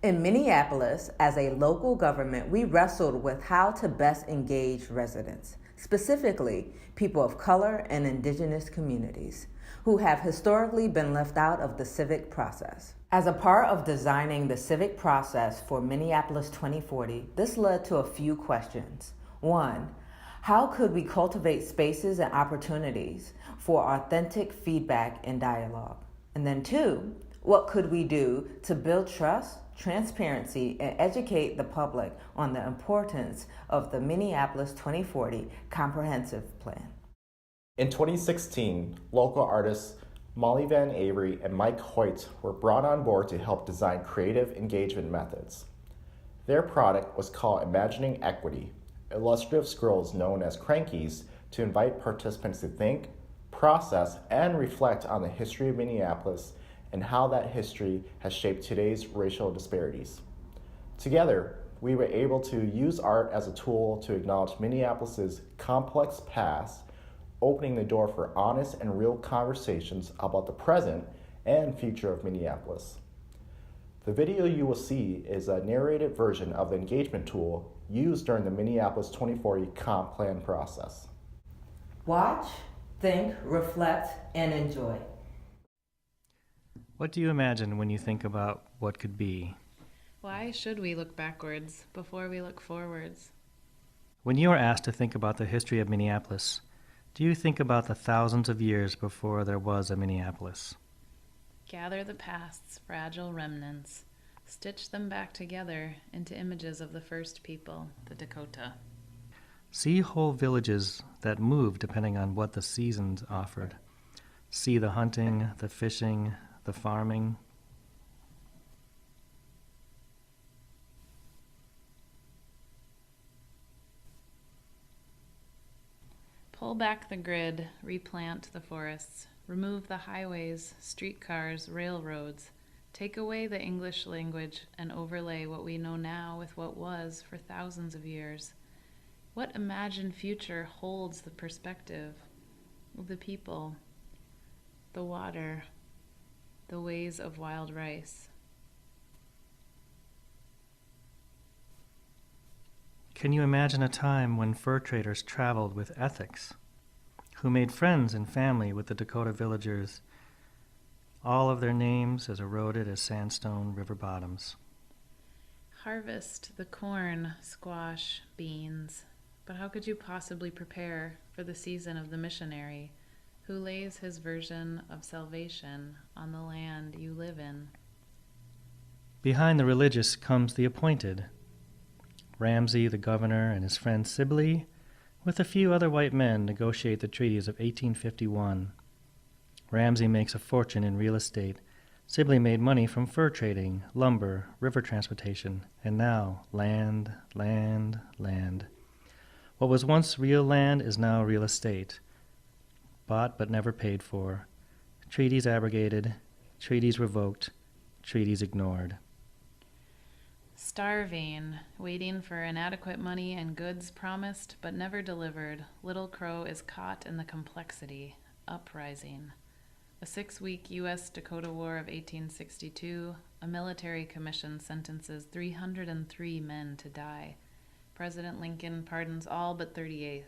In Minneapolis, as a local government, we wrestled with how to best engage residents, specifically people of color and indigenous communities, who have historically been left out of the civic process. As a part of designing the civic process for Minneapolis 2040, this led to a few questions. One, how could we cultivate spaces and opportunities for authentic feedback and dialogue? And then two, what could we do to build trust, transparency, and educate the public on the importance of the Minneapolis 2040 Comprehensive Plan? In 2016, local artists Molly Van Avery and Mike Hoyt were brought on board to help design creative engagement methods. Their product was called Imagining Equity, illustrative scrolls known as Crankies to invite participants to think, process, and reflect on the history of Minneapolis and how that history has shaped today's racial disparities. Together, we were able to use art as a tool to acknowledge Minneapolis's complex past, opening the door for honest and real conversations about the present and future of Minneapolis. The video you will see is a narrated version of the engagement tool used during the Minneapolis 2040 comp plan process. Watch, think, reflect, and enjoy. What do you imagine when you think about what could be? Why should we look backwards before we look forwards? When you are asked to think about the history of Minneapolis, do you think about the thousands of years before there was a Minneapolis? Gather the past's fragile remnants, stitch them back together into images of the first people, the Dakota. See whole villages that move depending on what the seasons offered. See the hunting, the fishing, the farming. Pull back the grid, replant the forests, remove the highways, streetcars, railroads, take away the English language and overlay what we know now with what was for thousands of years. What imagined future holds the perspective of the people, the water, the ways of wild rice? Can you imagine a time when fur traders traveled with ethics, who made friends and family with the Dakota villagers, all of their names as eroded as sandstone river bottoms? Harvest the corn, squash, beans, but how could you possibly prepare for the season of the missionary who lays his version of salvation on the land you live in? Behind the religious comes the appointed. Ramsey, the governor, and his friend Sibley, with a few other white men, negotiate the treaties of 1851. Ramsey makes a fortune in real estate. Sibley made money from fur trading, lumber, river transportation, and now land, land, land. What was once real land is now real estate, bought but never paid for. Treaties abrogated, treaties revoked, treaties ignored. Starving, waiting for inadequate money and goods promised but never delivered, Little Crow is caught in the complexity, uprising. A 6-week U.S. Dakota War of 1862, a military commission sentences 303 men to die. President Lincoln pardons all but 38.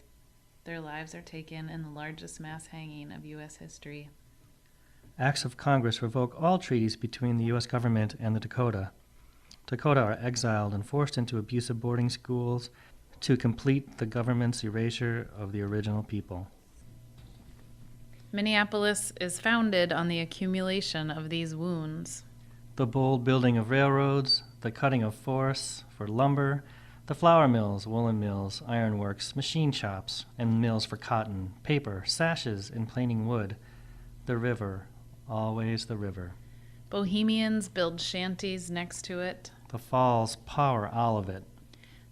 Their lives are taken in the largest mass hanging of U.S. history. Acts of Congress revoke all treaties between the U.S. government and the Dakota. Dakota are exiled and forced into abusive boarding schools to complete the government's erasure of the original people. Minneapolis is founded on the accumulation of these wounds. The bold building of railroads, the cutting of forests for lumber, the flour mills, woolen mills, ironworks, machine shops, and mills for cotton, paper, sashes, and planing wood. The river, always the river. Bohemians build shanties next to it. The falls power all of it.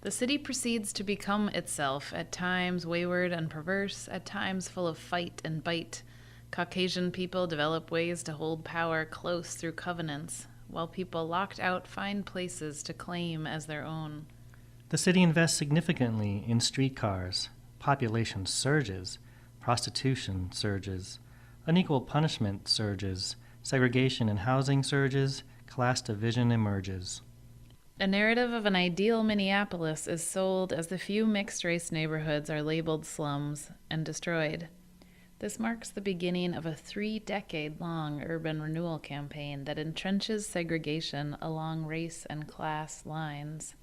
The city proceeds to become itself, at times wayward and perverse, at times full of fight and bite. Caucasian people develop ways to hold power close through covenants, while people locked out find places to claim as their own. The city invests significantly in streetcars. Population surges. Prostitution surges. Unequal punishment surges. Segregation in housing surges. Class division emerges. A narrative of an ideal Minneapolis is sold as the few mixed-race neighborhoods are labeled slums and destroyed. This marks the beginning of a 3-decade-long urban renewal campaign that entrenches segregation along race and class lines.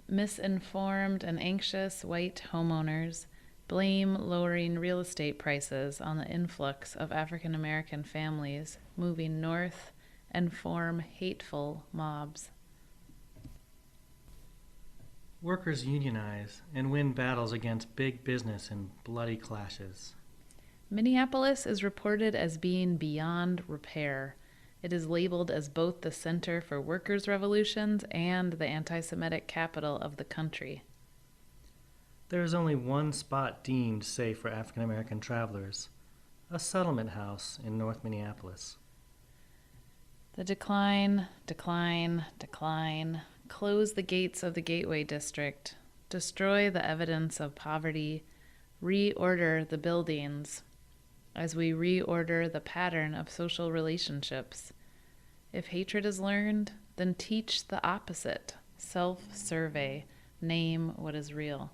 Misinformed and anxious white homeowners blame lowering real estate prices on the influx of African American families moving north and form hateful mobs. Workers unionize and win battles against big business in bloody clashes. Minneapolis is reported as being beyond repair. It is labeled as both the center for workers' revolutions and the anti-Semitic capital of the country. There is only one spot deemed safe for African American travelers, a settlement house in North Minneapolis. The decline. Close the gates of the Gateway District. Destroy the evidence of poverty. Reorder the buildings as we reorder the pattern of social relationships. If hatred is learned, then teach the opposite. Self-survey. Name what is real.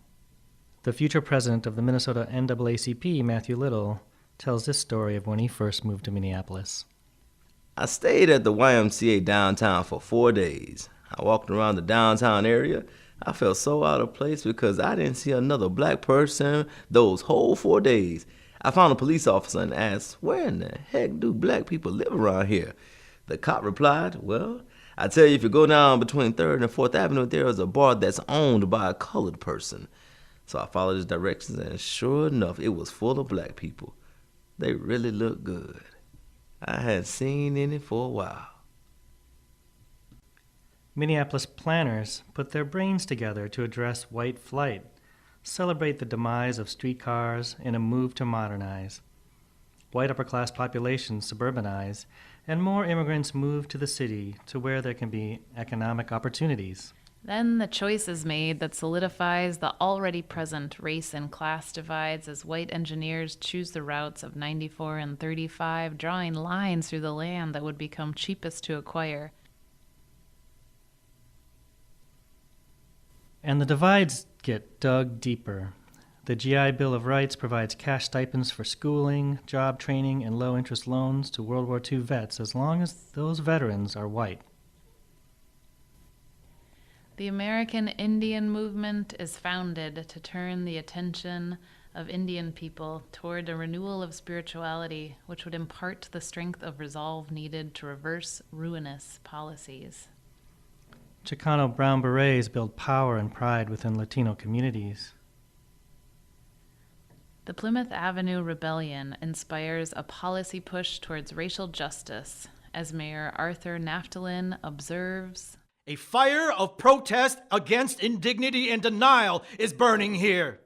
The future president of the Minnesota NAACP, Matthew Little, tells this story of when he first moved to Minneapolis. I stayed at the YMCA downtown for 4 days. I walked around the downtown area. I felt so out of place because I didn't see another black person those whole 4 days. I found a police officer and asked, "Where in the heck do black people live around here?" The cop replied, "Well, I tell you, if you go down between 3rd and 4th Avenue, there is a bar that's owned by a colored person." So I followed his directions, and sure enough, it was full of black people. They really looked good. I hadn't seen any for a while. Minneapolis planners put their brains together to address white flight, celebrate the demise of streetcars in a move to modernize. White upper-class populations suburbanize, and more immigrants move to the city to where there can be economic opportunities. Then the choice is made that solidifies the already present race and class divides as white engineers choose the routes of 94 and 35, drawing lines through the land that would become cheapest to acquire. And the divides get dug deeper. The GI Bill of Rights provides cash stipends for schooling, job training, and low-interest loans to World War II vets as long as those veterans are white. The American Indian movement is founded to turn the attention of Indian people toward a renewal of spirituality, which would impart the strength of resolve needed to reverse ruinous policies. Chicano brown berets build power and pride within Latino communities. The Plymouth Avenue Rebellion inspires a policy push towards racial justice, as Mayor Arthur Naftalin observes. A fire of protest against indignity and denial is burning here.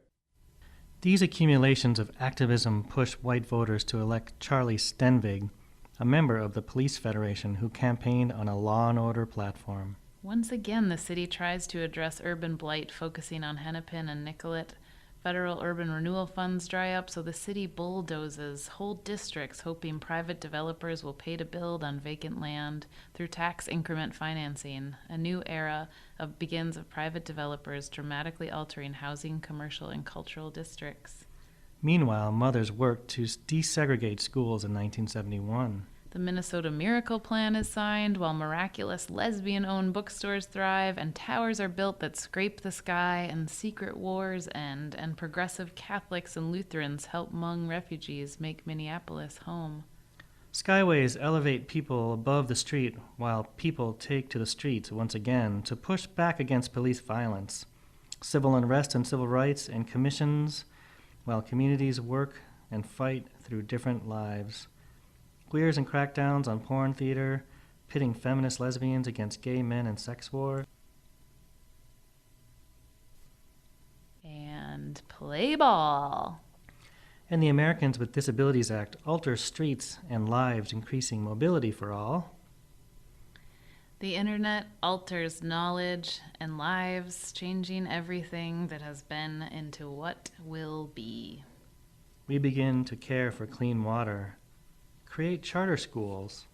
These accumulations of activism push white voters to elect Charlie Stenvig, a member of the Police Federation who campaigned on a law and order platform. Once again, the city tries to address urban blight, focusing on Hennepin and Nicollet. Federal urban renewal funds dry up, so the city bulldozes whole districts, hoping private developers will pay to build on vacant land through tax increment financing. A new era begins of private developers dramatically altering housing, commercial, and cultural districts. Meanwhile, mothers worked to desegregate schools in 1971. The Minnesota Miracle Plan is signed, while miraculous lesbian-owned bookstores thrive, and towers are built that scrape the sky, and secret wars end, and progressive Catholics and Lutherans help Hmong refugees make Minneapolis home. Skyways elevate people above the street, while people take to the streets once again to push back against police violence. Civil unrest and civil rights and commissions, while communities work and fight through different lives. Queers and crackdowns on porn theater, pitting feminist lesbians against gay men in sex war. And play ball. And the Americans with Disabilities Act alters streets and lives, increasing mobility for all. The internet alters knowledge and lives, changing everything that has been into what will be. We begin to care for clean water. Create charter schools.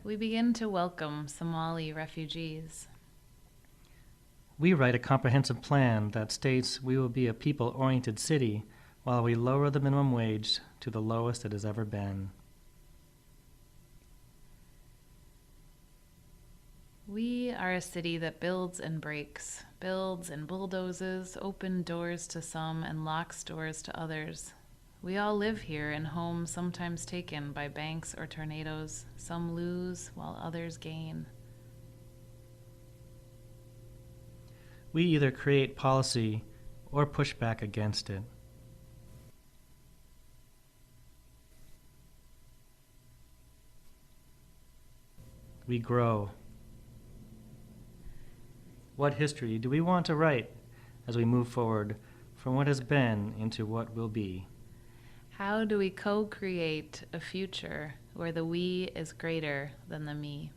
We begin to welcome Somali refugees. We write a comprehensive plan that states we will be a people-oriented city while we lower the minimum wage to the lowest it has ever been. We are a city that builds and breaks, builds and bulldozes, open doors to some and locks doors to others. We all live here in homes sometimes taken by banks or tornadoes. Some lose while others gain. We either create policy or push back against it. We grow. What history do we want to write as we move forward from what has been into what will be? How do we co-create a future where the we is greater than the me?